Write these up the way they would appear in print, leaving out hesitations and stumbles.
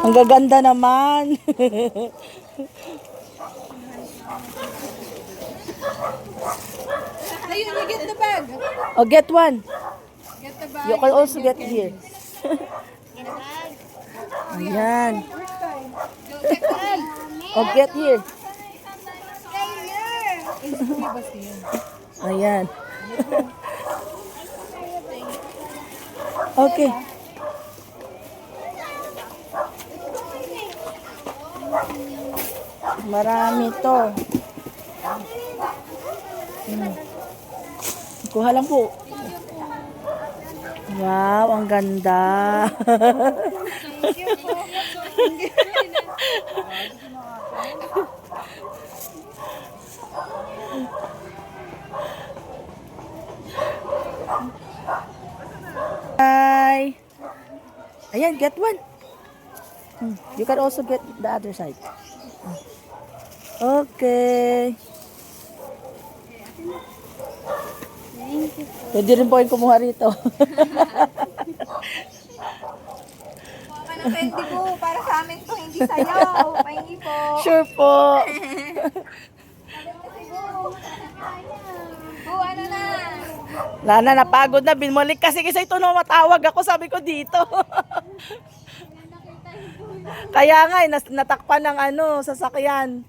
Ang gaganda naman. Ayun, you get the bag. Oh, get one. Get the bag. You can also get here. Ayan. Oh, get here. Ayan. Okay. Marami to. Kuha lang po. Wow, ang ganda. Hi. Ayan, get one. You can also get the other side. Okay. Pwede rin po yung kumuha rito. Kuha ka ng candy po. Para sa amin to, hindi sa'yo. Pahingi po. Sure po. Po, ano na? Lana, napagod na. Binmalik kasi ito no, matawag ako. Sabi ko dito. Kaya nga, natakpan ng sasakyan.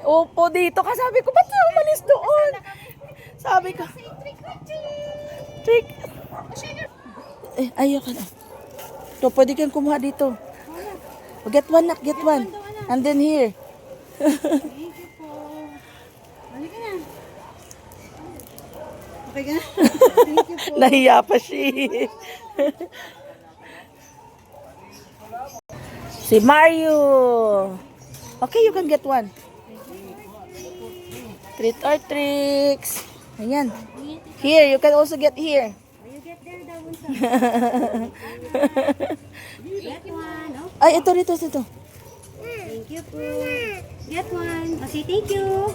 Upo dito ka. Sabi ko, ba't umalis doon? Sabi ko, trick. Ayoko na. So, pwede kang kumuha dito. Get one, nak, get one. And then here. Thank you po. Halika na. Okay ka na? Thank you po. Nahiya pa siya. Si Mario. Okay, you can get one. Treat or tricks. Ayan. Here, you can also get here. You get there daw. Get one. Oh, Ay, ito. thank you po. Get one. Okay, thank you.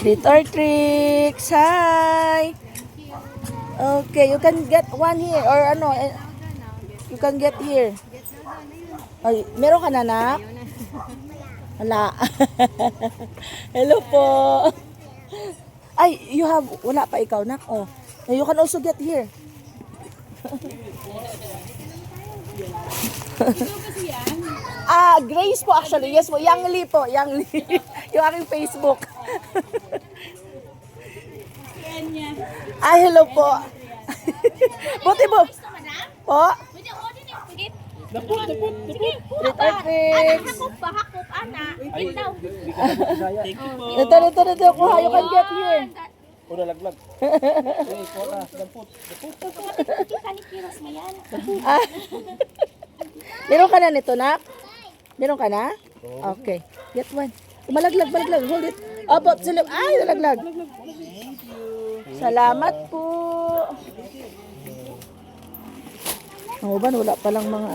Treat or tricks. Hi. Okay, you can get one here. Or you can get here. Ay, meron ka na, nak? Wala. Hello po. Ay, wala pa ikaw, nak. Oh. You can also get here. Grace po actually. Yes po, Yang Lee po. Yang Lee. Yung aking Facebook. Ay, hello po. Buti po. Po? Treat or tricks. Hakop, ana. Ikaw. Ito. Kuha, you can get here. Pura laglag. Kuha dampot. Kanikiros mo yan. Meron ka na nito, nak? Meron ka na? Okay. Get one. Malaglag. Hold it. Opo, silip. Ay, nalaglag. Salamat po. Ang uban, wala palang mga